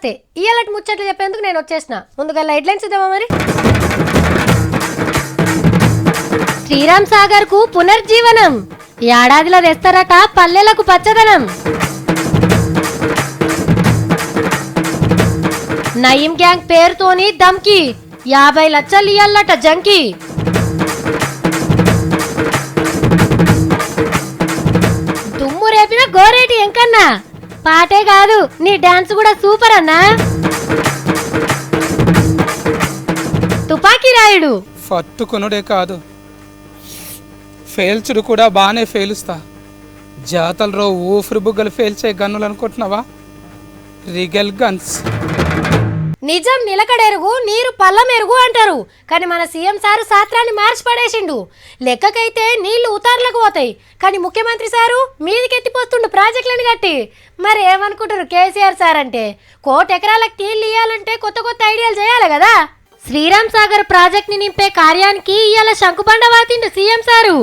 నమస్తే. ఇయాలటి ముచ్చట్లు చెప్పేందుకు నేను వచ్చేసిన. ముందుగా హెడ్లైన్స్ ఇద్దామా మరి. శ్రీరామ్ సాగర్ కు పునర్జీవనం, ఏడాదిలో తెస్తారట పల్లెలకు పచ్చదనం. నయీం గ్యాంగ్ పేరుతోని దమ్కి, 50 లక్షలు ఇయ్యాలట జంకి. దుమ్ము రేపిన గోరేటి ఎంకన్నా, పాటే కాదు నీ డాన్స్ కూడా సూపర్ అన్నా. తుపాకీ రాయుడు ఫత్తుకునుడే కాదు, ఫేల్చుడు కూడా బాగానే ఫేలుస్తా. జాతరలో ఊపిరి బుగ్గలు ఫేల్చే గన్నులు అనుకుంటున్నావా? రిగల్ గన్స్. నిజం నిలకడెరుగు, నీరు పల్లమెరుగు అంటారు. కానీ మన సీఎం సారు శాస్త్రాన్ని మార్చి పడేసిండు. లెక్కకైతే నీళ్లు ఉతార్లకు పోతాయి, కానీ ముఖ్యమంత్రి సారు మీదికెత్తిపోతుండు ప్రాజెక్టులను కట్టి. మరి ఏమనుకుంటారు కేసీఆర్ సార్ అంటే? 1,00,00,000 ఎకరాలకు నీళ్లు ఇయ్యాలంటే కొత్త కొత్త ఐడియాలు చేయాలి కదా. శ్రీరామ్ సాగర్ ప్రాజెక్ట్ ని నింపే కార్యానికి ఇవాళ శంకుబండ వాతిండు సీఎం సారు.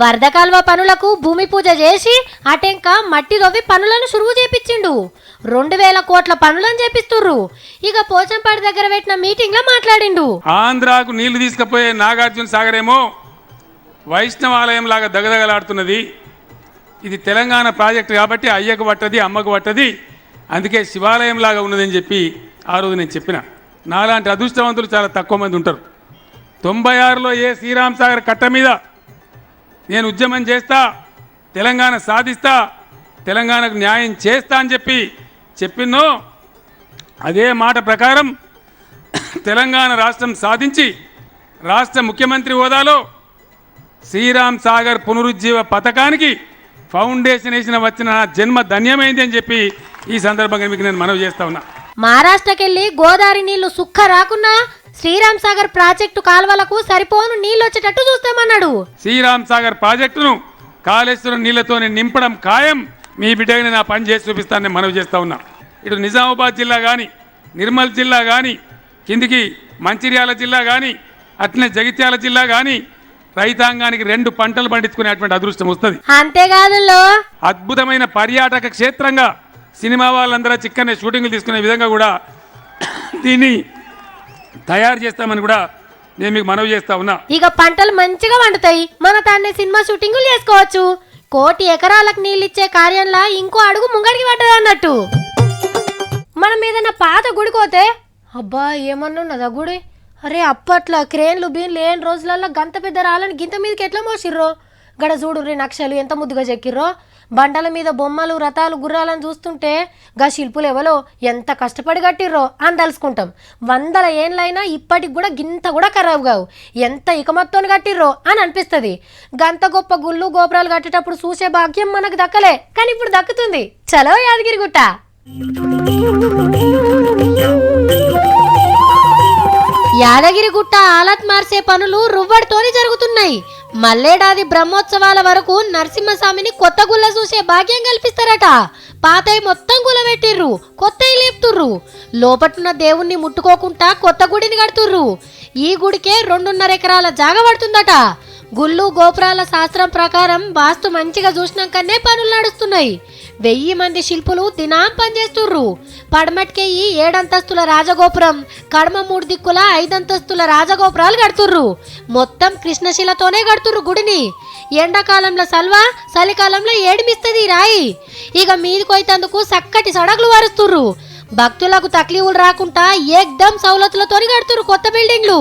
వరద కాల్వ పనులకు భూమి పూజ చేసి అటెంక మట్టి దొవ్వి పనులను సురువు చేపించిండు. 2,000 కోట్ల పనులను చేపిస్తుర్రు. ఇక పోచంపాడు దగ్గర పెట్టిన మీటింగ్ లో మాట్లాడిండు. ఆంధ్రాకు నీళ్లు తీసుకుపోయే నాగార్జున సాగర్ ఏమో వైష్ణవాలయం లాగా దగదగలాడుతున్నది. ఇది తెలంగాణ ప్రాజెక్టు కాబట్టి అయ్యకు పట్టది, అమ్మకు పట్టది, అందుకే శివాలయం లాగా ఉన్నదని చెప్పి ఆ రోజు నేను చెప్పిన. నాలాంటి అదృష్టవంతులు చాలా తక్కువ మంది ఉంటారు. 96లో ఏ శ్రీరామ్ సాగర్ కట్ట మీద నేను ఉద్యమం చేస్తా, తెలంగాణ సాధిస్తా, తెలంగాణకు న్యాయం చేస్తా అని చెప్పినో అదే మాట ప్రకారం తెలంగాణ రాష్ట్రం సాధించి రాష్ట్ర ముఖ్యమంత్రి హోదాలో శ్రీరామ్ సాగర్ పునరుజ్జీవ పథకానికి ఫౌండేషన్ వేసిన వచ్చిన జన్మ ధన్యమైంది అని చెప్పి ఈ సందర్భంగా మీకు నేను మనవి చేస్తా ఉన్నా. మహారాష్ట్రకెళ్లి గోదావరి నీళ్లు సుక్క రాకున్నా శ్రీరామ్ సాగర్ ప్రాజెక్టు కాల్వలకు సరిపోను నీళ్లు వచ్చేటట్టు చూస్తామన్నాడు. శ్రీరామ్ సాగర్ ప్రాజెక్టును కాళేశ్వరం నీళ్లతోనే నింపడం ఖాయం. మీ బిడ్డగా నా పని చేసి చూపిస్తానని మనవి చేస్తా ఉన్నా. ఇటు నిజామాబాద్ జిల్లా కానీ, నిర్మల్ జిల్లా కానీ, కిందికి మంచిర్యాల జిల్లా కానీ, అట్లనే జగిత్యాల జిల్లా కానీ రైతాంగానికి 2 పంటలు పండించుకునేటువంటి అదృష్టం వస్తుంది. అంతేకాదు అద్భుతమైన పర్యాటక క్షేత్రంగా సినిమా వాళ్ళందరూ చిక్కనే షూటింగ్లు తీసుకునే విధంగా కూడా దీన్ని తయారు చేస్తామని కూడా నేను మీకు మనవి చేస్తా ఉన్నా. ఇక పంటలు మంచిగా వండుతాయి, మన తాన్నే సినిమా షూటింగులు చేసుకోవచ్చు. 1,00,00,000 ఎకరాలకు నీళ్ళిచ్చే కార్యంలా ఇంకో అడుగు ముంగడికి పడ్డది అన్నట్టు. మనం ఏదన్నా పాత గుడి పోతే అబ్బా ఏమన్నున్నదా గుడి, అరే అప్పట్లో క్రేన్లు బీన్లు లేని రోజులలో గంత పెద్ద రాళ్ళని గింత మీదకి ఎట్లా మోసిర్రో, గడ చూడు రే నక్షలు ఎంత ముద్దుగా చెక్కిర్రో. బండల మీద బొమ్మలు, రథాలు, గుర్రాలను చూస్తుంటే గా శిల్పులు ఎవలో ఎంత కష్టపడి కట్టిర్రో అని తలుసుకుంటాం. 100 ఏళ్ళైనా ఇప్పటికి కూడా గింత కూడా ఖరాబ్ కావు, ఎంత ఇకమత్తో కట్టిర్రో అని అనిపిస్తుంది. గంత గొప్ప గుళ్ళు గోపురాలు కట్టేటప్పుడు చూసే భాగ్యం మనకు దక్కలే, కానీ ఇప్పుడు దక్కుతుంది. చలో యాదగిరిగుట్ట. యాదగిరిగుట్ట ఆలత్ మార్చే పనులు రువ్వడితోనే జరుగుతున్నాయి. మల్లేడాది బ్రహ్మోత్సవాల వరకు నరసింహస్వామిని కొత్త గుళ్ళ చూసే భాగ్యం కల్పిస్తారట. పాతయి మొత్తం గులబెట్టిర్రు, కొత్తయి లేపుతుర్రు. లోపటున్న దేవుణ్ణి ముట్టుకోకుండా కొత్త గుడిని కడుతుర్రు. ఈ గుడికే 2.5 ఎకరాల జాగ పడుతుందట. గుళ్ళు గోపురాల శాస్త్రం ప్రకారం వాస్తు మంచిగా చూసినాకనే పనులు నడుస్తున్నాయి. 1000 మంది శిల్పులు దినాం పనిచేస్తుర్రు. పడమటికెయ్యి 7 అంతస్తుల రాజగోపురం, కడమ 3 దిక్కుల 5 అంతస్తుల రాజగోపురాలు కడుతుర్రు. మొత్తం కృష్ణశిలతోనే కడుతుర్రు గుడిని. ఎండాకాలంలో సల్వా, చలికాలంలో ఏడిమిస్తుంది రాయి. ఇక మీదికొయితందుకు చక్కటి సడకులు వారుస్తుర్రు. భక్తులకు తక్లీఫులు రాకుండా ఏకదం సౌలతులతోని కడుతురు కొత్త బిల్డింగ్లు.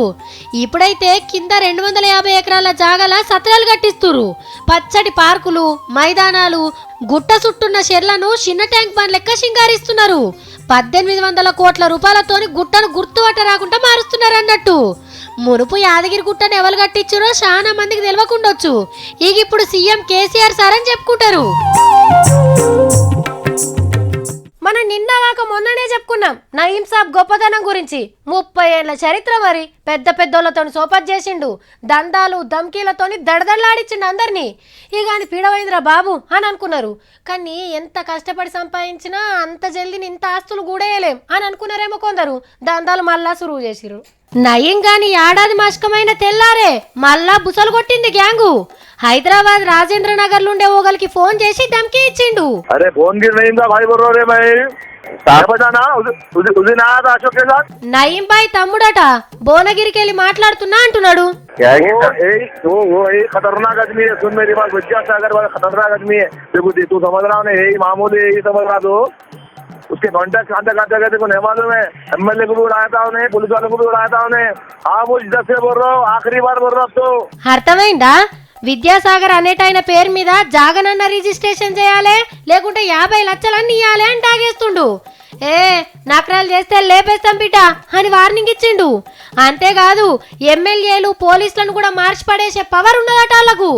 ఇప్పుడైతే కింద 250 ఎకరాల జాగల సత్రాలు కట్టిస్తురు. పచ్చటి పార్కులు, మైదానాలు, గుట్ట చుట్టున్న చెర్లను చిన్న ట్యాంక్ బండ్ లెక్క సింగారిస్తున్నారు. 1,800 కోట్ల రూపాయలతోని గుట్టను గుర్తుపట్ట రాకుండా మారుస్తున్నారు అన్నట్టు. మునుపు యాదగిరి గుట్టను ఎవరు కట్టించారో చాలా మందికి తెలియకుండొచ్చు. ఇక ఇప్పుడు సీఎం కేసీఆర్ సార్ అని చెప్పుకుంటారు. మనం నిన్నగాక మొన్ననే చెప్పుకున్నాం నయీం సాబ్ గొప్పతనం గురించి. 30 ఏళ్ల చరిత్ర. మరి పెద్ద పెద్దోళ్ళతో సోపత్ చేసిండు, దందాలు దమ్కీలతోని దడదడలాడిచ్చిండు అందరినీ. ఇక అని పీడవైందిరా బాబు అని అనుకున్నారు. కానీ ఎంత కష్టపడి సంపాదించినా అంత జల్దీని ఇంత ఆస్తులు గూడేయలేం అని అనుకున్నారేమో కొందరు. దందాలు మళ్ళా సురువు చేసిరు. నయీం గాని ఏడాది మాసకమైన తెల్లారే మళ్ళా బుసలు కొట్టింది గ్యాంగు. హైదరాబాద్ రాజేంద్ర నగర్ నుండే ఓగలికి ఫోన్ చేసి ధమ్కి ఇచ్చిండు. అరే ఫోన్ గిర్ नहीं था भाई बोल रहे भाई अशोक के साथ నయీం బాయ్ తమ్ముడట భువనగిరికి వెళ్ళి మాట్లాడుతున్నా అంటున్నాడు. वो एक खतरनाक आदमी है. सुन मेरी बात, विद्यासागर वाला खतरनाक आदमी है. देखो तू समझ रहा है, यही मामूली यही समझ रहा तो उसके कॉन्टेक्ट कहाँ तक आते गए को नहीं मालूम है. एमएलए को भी उड़ाया था उन्हें, पुलिस वालों को भी उड़ाया था उन्हें. हाँ वो इज्जत से बोल रहा हूँ, आखिरी बार बोल रहा हूँ. तो అర్థమైందా? విద్యాసాగర్ అనేటైన పేరు మీద జాగనన్న రిజిస్ట్రేషన్ చేయాలి, లేకుంటే 50 లక్షలన్నీ ఇయ్యాలి అని తాగేస్తుండు. నకరాలు చేస్తే లేపేస్తాం బిడ్డ అని వార్నింగ్ ఇచ్చిండు. అంతేకాదు ఎమ్మెల్యేలు పోలీసులను కూడా మార్చి పడేసే పవర్ ఉన్నదట వాళ్ళకు.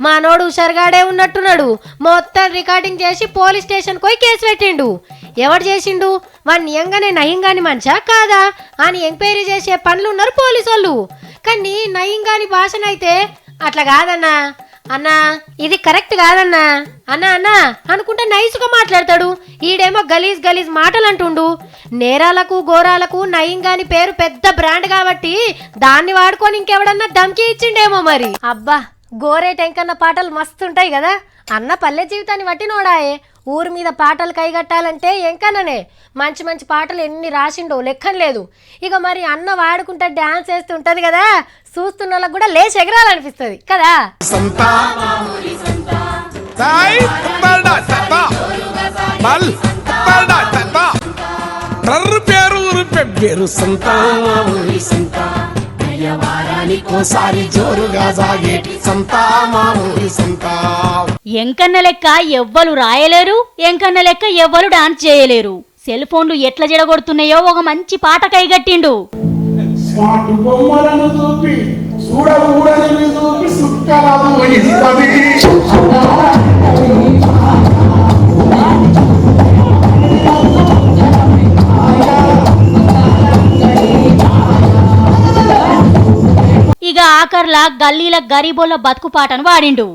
మానోడు హుషారుగాడే ఉన్నట్టున్నాడు. మొత్తం రికార్డింగ్ చేసి పోలీస్ స్టేషన్ పోయి కేసు పెట్టిండు. ఎవడు చేసిండు? వాడిని నియంగానే నయంగాని మనిషా కాదా అని ఎంక్వైరీ చేసే పనులు ఉన్నారు పోలీసు వాళ్ళు. కానీ నయంగాని భాషనైతే అట్లా కాదన్నా, అన్నా ఇది కరెక్ట్ కాదన్నా, అన్నా అన్నా అనుకుంటా నైసుగా మాట్లాడతాడు. ఈడేమో గలీజ్ గలీజ్ మాటలు అంటుండు. నేరాలకు ఘోరాలకు నయంగాని పేరు పెద్ద బ్రాండ్ కాబట్టి దాన్ని వాడుకొని ఇంకెవడన్నా ధమ్కి ఇచ్చిండేమో మరి. అబ్బా గోరే టెంకన్న పాటలు మస్తుంటాయి కదా. అన్న పల్లె జీవితాన్ని పట్టినోడాయే. ఊరి మీద పాటలు కైగట్టాలంటే ఎంకన్ననే. మంచి మంచి పాటలు ఎన్ని రాసిండో లెక్కన లేదు. ఇక మరి అన్న వాడుకుంటా డాన్స్ వేస్తూ ఉంటది కదా, చూస్తున్న వాళ్ళకి కూడా లేచి ఎగరాలనిపిస్తుంది కదా. ఎంకన్న లెక్క ఎవ్వరు రాయలేరు, ఎంకన్న లెక్క ఎవ్వరు డాన్స్ చేయలేరు. సెల్ ఫోన్లు ఎట్లా జడగొడుతున్నాయో ఒక మంచి పాట కైగట్టిండు. ఇక ఆఖర్లా గల్లీల గరీబోళ్ళ బతుకు పాటను వాడిండు.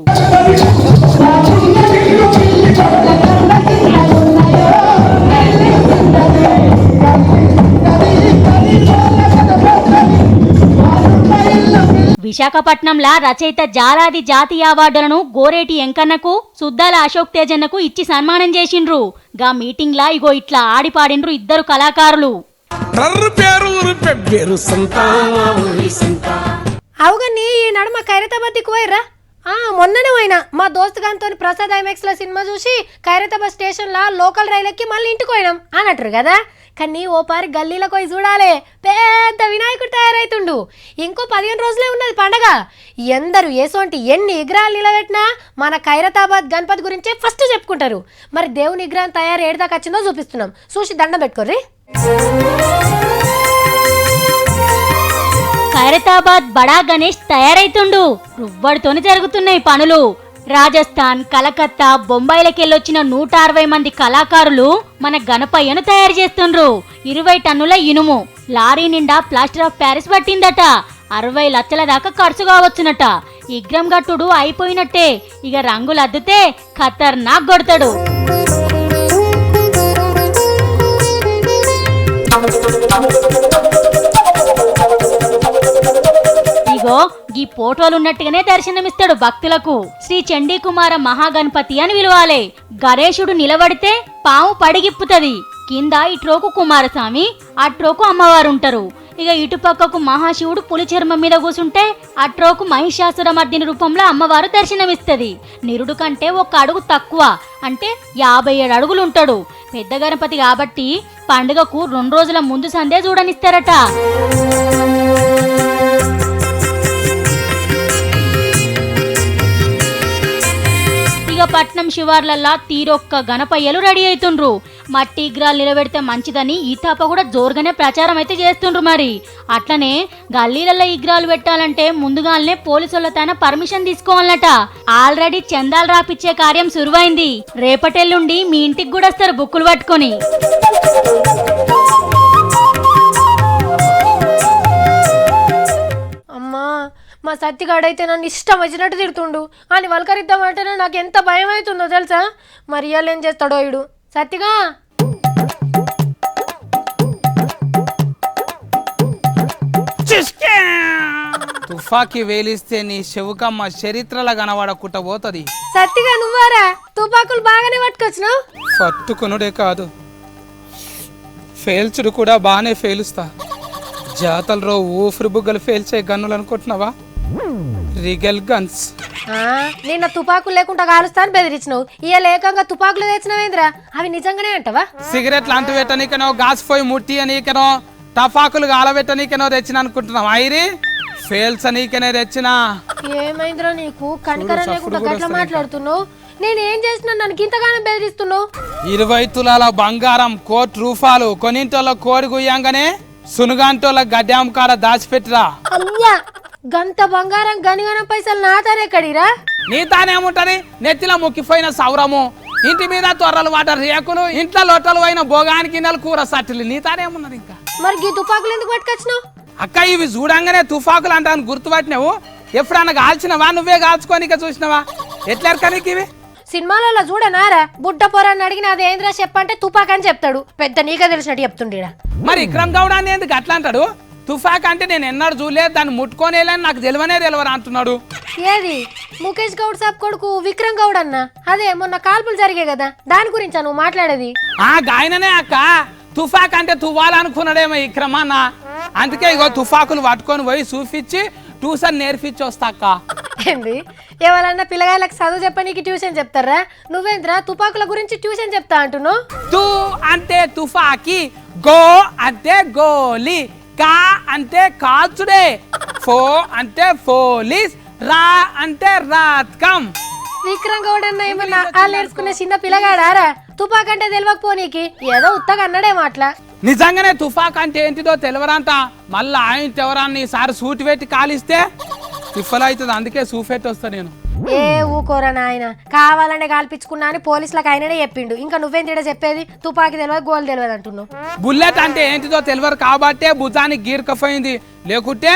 విశాఖపట్నంలా రచయిత జాలాది జాతీయ అవార్డులను గోరేటి ఎంకన్నకు, సుద్దాల అశోక్ తేజన్నకు ఇచ్చి సన్మానం చేసిండ్రు. గా మీటింగ్ లా ఇగో ఇట్లా ఆడిపాడిండ్రు ఇద్దరు కళాకారులు. అవుగని ఈ నడుమ ఖైరతాబాద్ దిక్కుపోయిర్రా? మొన్ననే పోయినా మా దోస్తు గాంతో ప్రసాద్ ఐమాక్స్ లో సినిమా చూసి ఖైరతాబాద్ స్టేషన్ లా లోకల్ రైలు ఎక్కి మళ్ళీ ఇంటికి పోయినాం అని అంటారు కదా. కానీ ఓ పారి గల్లీలకు పోయి చూడాలే, పెద్ద వినాయకుడు తయారైతుండు. ఇంకో 15 రోజులే ఉన్నది పండగ. ఎందరు ఏసోంటి ఎన్ని విగ్రహాలు నిలబెట్టినా మన ఖైరతాబాద్ గణపతి గురించే ఫస్ట్ చెప్పుకుంటారు. మరి దేవుని విగ్రహం తయారు ఏడదాకా వచ్చిందో చూపిస్తున్నాం, చూసి దండం పెట్టుకోర్రి. ఖైరతాబాద్ బడా గణేష్ తయారైతుండు. రువ్వడితోనే జరుగుతున్నాయి పనులు. రాజస్థాన్, కలకత్తా, బొంబాయిలకెళ్ళొచ్చిన 160 మంది కళాకారులు మన గణపయ్యను తయారు చేస్తుండ్రు. 20 టన్నుల ఇనుము, లారీ నిండా ప్లాస్టర్ ఆఫ్ ప్యారిస్ పట్టిందట. 60 లక్షల దాకా ఖర్చు కావచ్చునట. విగ్రహం గట్టుడు అయిపోయినట్టే. ఇక రంగులు అద్దితే ఖతర్నాక్ కొడతాడు. ఇగో ఈ ఫోటోలున్నట్టుగానే దర్శనమిస్తాడు భక్తులకు. శ్రీ చండీకుమార మహాగణపతి అని పిలవాలే. గణేశుడు నిలబడితే పాము పడిగిప్పుతది. కింద ఇట్రోకు కుమారస్వామి, అట్రోకు అమ్మవారుంటారు. ఇక ఇటుపక్కకు మహాశివుడు పులి చర్మం మీద కూసుంటే అట్రోకు మహిషాసురమర్దిని రూపంలో అమ్మవారు దర్శనమిస్తది. నిరుడు కంటే 1 అడుగు తక్కువ, అంటే 57 అడుగులు ఉంటాడు. పెద్ద గణపతి కాబట్టి పండుగకు 2 రోజుల ముందు సందే చూడనిస్తారట. పట్నం శివార్లల్లా తీరొక్క గణపయ్యలు రెడీ అవుతుండ్రు. మట్టి విగ్రహాలు నిలబెడితే మంచిదని ఈ తాప కూడా జోరుగానే ప్రచారం అయితే చేస్తుండ్రు. మరి అట్లనే గల్లీలలో విగ్రహాలు పెట్టాలంటే ముందుగానే పోలీసులతోనే పర్మిషన్ తీసుకోవాలట. ఆల్రెడీ చందాలు రాపిచ్చే కార్యం సురువైంది. రేపటెల్లుండి మీ ఇంటికి కూడా వస్తారు బుక్కులు పట్టుకొని. మా సత్తిగాడైతే నన్ను ఇష్టం వచ్చినట్టు తిడుతుండు అని వలకరిద్దామంటేనే నాకు ఎంత భయం అవుతుందో తెలుసా. మరి ఇవాళ ఏం చేస్తాడో ఇడు. సత్తిగా తుఫాకి వేలిస్తే నీ చెవుకమ్మ చరిత్రలా కనబడకుండా పోతుంది. సత్తిగా నువ్వారా? తుపాకులు బాగానే పట్టుకొచ్చినావు. పట్టుకునుడే కాదు, ఫేల్చుడు కూడా బాగానే ఫేలుస్తా. జాతరలో ఊపిరి బుగ్గలు ఫేల్చే గన్నులు అనుకుంటున్నావా? రిగల్ గన్స్. నిన్న తుపాకులు లేకుండా కాలుస్తాను బెదిరించినావు, ఇవాళ ఏకంగా తుపాకులు తెచ్చినవేంద్రా? అవి నిజంగానే అంటవా? సిగరెట్లు అంటు పెట్టనీకనో, గాస్ పోయి ముట్టి అనీకనో, టపాకులు గాలబెట్టనీకనో తెచ్చిన అనుకుంటున్నావు? ఐరి ఫేల్చనీకనే తెచ్చిన. ఏమైందిరా నీకు? కనికరం లేకుండా గట్ల మాట్లాడుతున్నావు. నేనేం చేసినా నన్ను ఇంతగానో బెదిరిస్తున్నావు? 20 తులాల బంగారం, కోటి రూపాయలు కొనింటోళ్ళ కోడి గుయ్యంగానే సునుగాంటోళ్ళ గడ్డాం కాడ దాచిపెట్టిరా. అయ్యా, గంత బంగారం గనిగనం పైసలు నాతానే కడిరా? నీ తానేముంటది? నెత్తిలో ముక్కిపోయిన సౌరము, ఇంటి మీద తొర్రలు వాటర్ రేకులు, ఇంట్లో లొట్టలు అయిన భోగానికి నెల కూర సట్టులు, నీ తానేమున్నది? ఇంకా మరి ఈ తుపాకులు ఎందుకు పట్టుకొచ్చినావు? అక్క ఇవి చూడంగానే తుపాకులు అంటాను గుర్తుపట్టినావు. ఎప్పుడన్నా కాల్చినవా? నువ్వే కాల్చుకొని ఇక చూసినవా? ఎట్లా నీకు ఇవి? సినిమాలలో చూడనారా, బుడ్డ పొరాన్ని అడిగిన అది ఏంద్రా చెప్పంటే తుపాక్ అని చెప్తాడు. పెద్ద నీకే తెలిసినట్టు చెప్తుండేడా. మరి విక్రమ్ గౌడ్ అని ఎందుకు అట్లా అంటాడు? తుఫాక్ అంటే నేను ఎన్నడూ చూడలేదు, దాన్ని ముట్టుకోనేలేని నాకు తెలియవరా అంటున్నాడు. ఏది ముఖేష్ గౌడ్ సాబ్ కొడుకు విక్రమ్ గౌడ్ అన్న? అదే మొన్న కాల్పులు జరిగాయి కదా, దాని గురించా నువ్వు మాట్లాడేది? గాయననే అక్క. తుఫాక్ అంటే తువ్వాలనుకున్నాడేమో విక్రమ్ అన్న. అందుకే ఇగో తుఫాకులు పట్టుకొని పోయి చూపించి ట్యూషన్ నేర్పించి వస్తా అక్క. ఏంది, ఎవరన్నా పిల్లగాళ్ళకి చదువు చెప్పనీకి ట్యూషన్ చెప్తారా? నువ్వేంద్రా తుపాకుల గురించి ట్యూషన్ చెప్తా అంటున్నావు? తు అంటే తుఫాకి, గో అంటే గోలి, కా అంటే కాల్చుడే, ఫో అంటే పోలీస్, రా అంటే రాత్కం. విక్రమ్ గౌడ్ అన్న ఏమన్నా వాళ్ళు నేర్చుకునే చిన్న పిల్లగాడారా? తుపాక్ అంటే తెలియకపోనీకి ఏదో ఉత్తగా అన్నాడేమో అట్లా. నిజంగానే తుఫాక్ అంటే ఏంటిదో తెలియరంట. మళ్ళీ ఆయన ఎవరాన్ని ఈసారి సూటి పెట్టి కాలిస్తే తిఫల్ అవుతుంది. అందుకే సూఫెట్ వస్తా నేను. ఏ ఊకోరా నాయన, కావాలనే కాల్పించుకున్నా అని పోలీసులకు ఆయననే చెప్పిండు. ఇంకా నువ్వేం తీడ చెప్పేది? తుపాకి తెలియదు, గోల్ తెలియదు అంటున్నావు. బుల్లెట్ అంటే ఏంటిదో తెలియరు కాబట్టే భుజానికి గీర్కపోయింది, లేకుంటే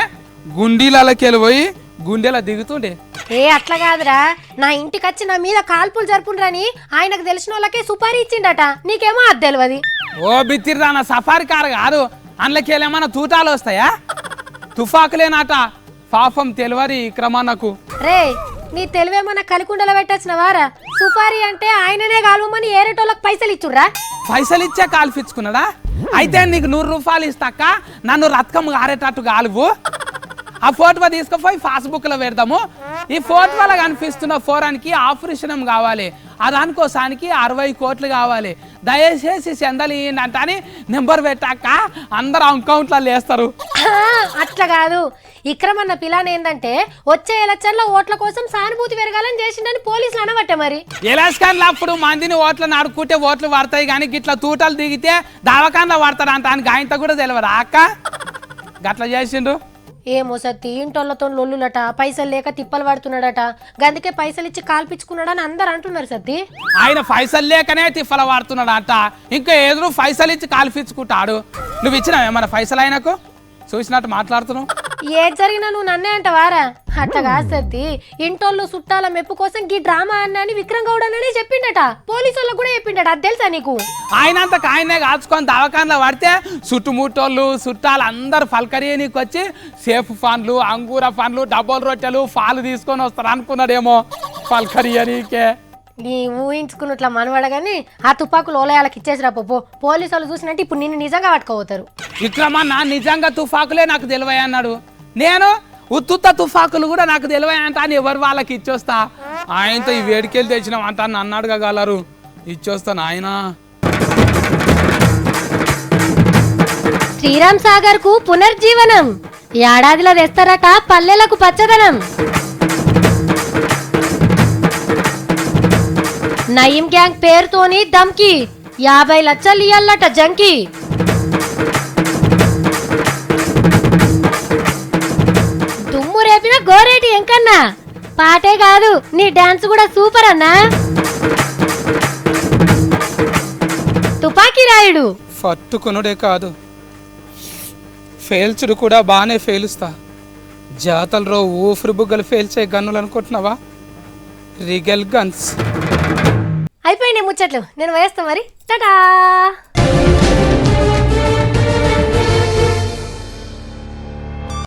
గుండీలకి వెళ్ళిపోయి గుండెలా దిగుతుండే. ఏ అట్లా కాదురా, నా ఇంటికి వచ్చి నా మీద కాల్పులు జరుపుండ్రని ఆయనకు తెలిసిన వాళ్ళకే సుపారీ ఇచ్చిండట, నీకేమో అది తెలియదు. ఓ బిత్తిర్రా, నా సఫారీ కారు కాదు, అందులోకి ఏమైనా తూటాలు వస్తాయా? తుఫాకులేనాట, పాపం తెలియదు ఈ క్రమానకు. రే, నీ తెలివేమన్నా కలికుండలో పెట్టొచ్చిన వారా? సుపారీ అంటే ఆయననే కాల్వమని ఏరేటోళ్ళకి పైసలు ఇచ్చుర్రా? పైసలు ఇచ్చే కాల్పించుకున్నాడా? అయితే నీకు 100 రూపాయలు ఇస్తాక నన్ను రథకం ఆరేటట్టు కాలువు. ఆ ఫోటో తీసుకుపోయి ఫేస్బుక్ లో పెడదాము. ఈ ఫోటోలో కనిపిస్తున్న ఫోరానికి ఆపరేషన్ కావాలి, దానికోసానికి 60 కోట్లు కావాలి, దయచేసి చందలు ఇయ్యండి అని నెంబర్ పెట్టాక అందరు అకౌంట్లో వేస్తారు. అట్లా కాదు, విక్రమ్ అన్న పిల్లని ఏంటంటే వచ్చే ఎలక్షన్లో ఓట్ల కోసం సానుభూతి పెరగాలని చేసిండని పోలీసులు అనబట్టే. మరి ఎలక్షన్లు అప్పుడు మందిని ఓట్లను అడుక్కుంటే ఓట్లు పడతాయి, కానీ గిట్లా తూటలు దిగితే దావకాంలో పడతాడు అంట అని గాయంతో కూడా తెలియదు అక్క. గట్లా చేసిండు. ఏమో సత్తి, ఇంటోళ్ళతో లొల్లులట, పైసలు లేక తిప్పలు పడుతున్నాడట, గందుకే పైసలు ఇచ్చి కాల్పించుకున్నాడని అందరు అంటున్నారు సత్తి. ఆయన పైసలు లేకనే తిప్పల వాడుతున్నాడు అంట, ఇంకా ఏదో పైసలు ఇచ్చి కాల్పించుకుంటాడు. నువ్వు ఇచ్చినావు ఏమన్నా పైసలు ఆయనకు? చూసినట్టు మాట్లాడుతున్నావు. ఏది జరిగినా నువ్వు నన్నే అంటవారా? అట్లా కాదు సత్తి, ఇంటోళ్ళు చుట్టాల మెప్పు కోసం గీ డ్రామా అన్న విక్రమ్ గౌడ్ అన్ననే చెప్పిండట, పోలీసు వాళ్ళకు కూడా చెప్పిండట. అది తెలుసా నీకు? ఆయనంతకు ఆయనే కాల్చుకొని దవాఖానలో పడితే చుట్టుముట్టోళ్ళు చుట్టాలు అందరు పలకరియనికి వచ్చి సేఫ్ పండ్లు, అంగూర పండ్లు, డబ్బులు రొట్టెలు, పాలు తీసుకొని వస్తారు అనుకున్నాడేమో పలకరియనికే. నీ ఊహించుకున్నట్లా మనవాడగాని ఆ తుపాకులు ఓలయాలకు ఇచ్చేసిరా పో. పోలీసు వాళ్ళు చూసినట్టు ఇప్పుడు నిన్ను నిజంగా పట్టుకోపోతారు. విక్రమన్న నిజంగా తుఫాకులే నాకు తెలివై అన్నాడు, నేను ఉత్తుత్త తుఫాకులు కూడా నాకు తెలివై అంట అని ఎవరు వాళ్ళకి ఇచ్చొస్తా. ఆయనతో ఈ వేడికెళ్ళి తెచ్చినాం అంట అని అన్నాడుగా గలరు, ఇచ్చొస్తాను ఆయన. శ్రీరామ్ సాగర్ కు పునర్జీవనం, ఏడాదిలో తెస్తారట పల్లెలకు పచ్చదనం. నయీం గ్యాంగ్ పేరుతోని దమ్కి 50 లక్షలు ఇయ్యాలట జంకి. దుమ్ము రేపిన గోరేటి ఎంకన్నా, పాటే కాదు నీ డాన్స్ కూడా సూపర్ అన్నా. తుపాకీ రాయుడు పట్టుకునుడే కాదు, ఫేల్చుడు కూడా బాగానే ఫేలుస్తా. జాతరలో ఊపిరి బుగ్గలు ఫేల్చే గన్నులు అనుకుంటున్నావా? రిగల్ గన్స్. అయిపోయినాయి ముచ్చట్లు, నేను వేస్తా మరి. టాటా.